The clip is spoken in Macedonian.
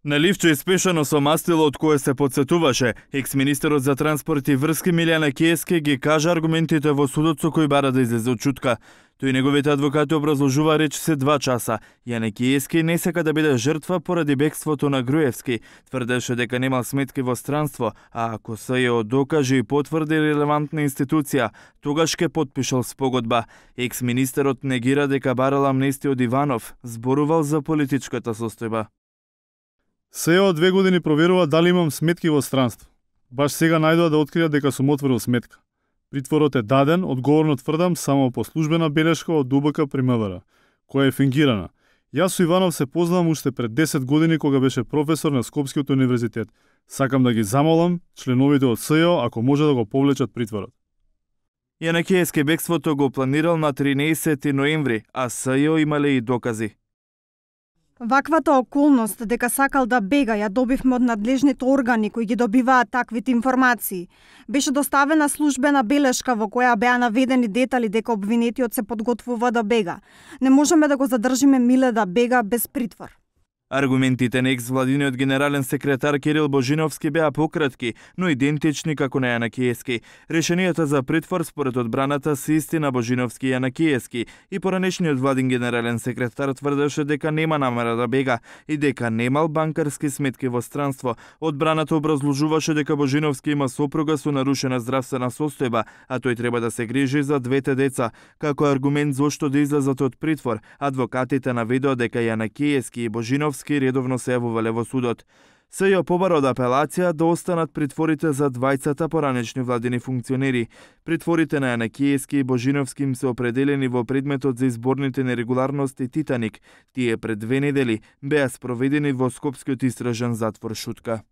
На ливче испешано со мастило од кое се подсетуваше, екс-министерот за транспорт и врски Милјана Киевски ги кажа аргументите во судот со кои бара да излезе од чутка. Тој и неговите адвокати образложува речиси 2 часа. Јане Киевски не сака да биде жртва поради бегството на Груевски. Тврдеше дека немал сметки во странство, а ако СЈО докаже и потврди релевантна институција, тогаш ќе потпишал спогодба. Екс-министерот негира дека барал амнестија од Иванов, зборувал за политичката состојба. СЈО 2 години проверува дали имам сметки во странство. Баш сега најдоа да откријат дека сум отворил сметка. Притворот е даден, одговорно тврдам, само по службена белешка од ДУБК при МВР, која е фингирана. Јас со Иванов се познавам уште пред 10 години кога беше професор на Скопскиот универзитет. Сакам да ги замолам членовите од СЈО ако може да го повлечат притворот. Јане Киевски бегството го планирал на 13 ноември, а СЈО имале и докази. Ваквата околност дека сакал да бега ја добивме од надлежните органи кои ги добиваат таквите информации. Беше доставена службена белешка во која беа наведени детали дека обвинетиот се подготвува да бега. Не можеме да го задржиме Миле да бега без притвор. Аргументите на екс-владиниот генерален секретар Кирил Божиновски беа пократки, но идентични како на Јане Киевски. Решенијата за притвор според одбраната се исти на Божиновски и Јане Киевски, и поранешниот владин генерален секретар тврдеше дека нема намера да бега и дека немал банкарски сметки во странство. Одбраната образложуваше дека Божиновски има сопруга со нарушена здравствена состојба, а тој треба да се грижи за 2 деца. Како аргумент зошто да излезат од притвор, адвокатите наведоа дека Јане Киевски и Божиновски редовно се јавувале во судот. СЈО побара од апелација да останат притворите за двајцата поранешни владини функционери. Притворите на Јане Киевски и Божиновски им се определени во предметот за изборните нерегуларности Титаник. Тие пред 2 недели беа спроведени во Скопскиот истражен затвор Шутка.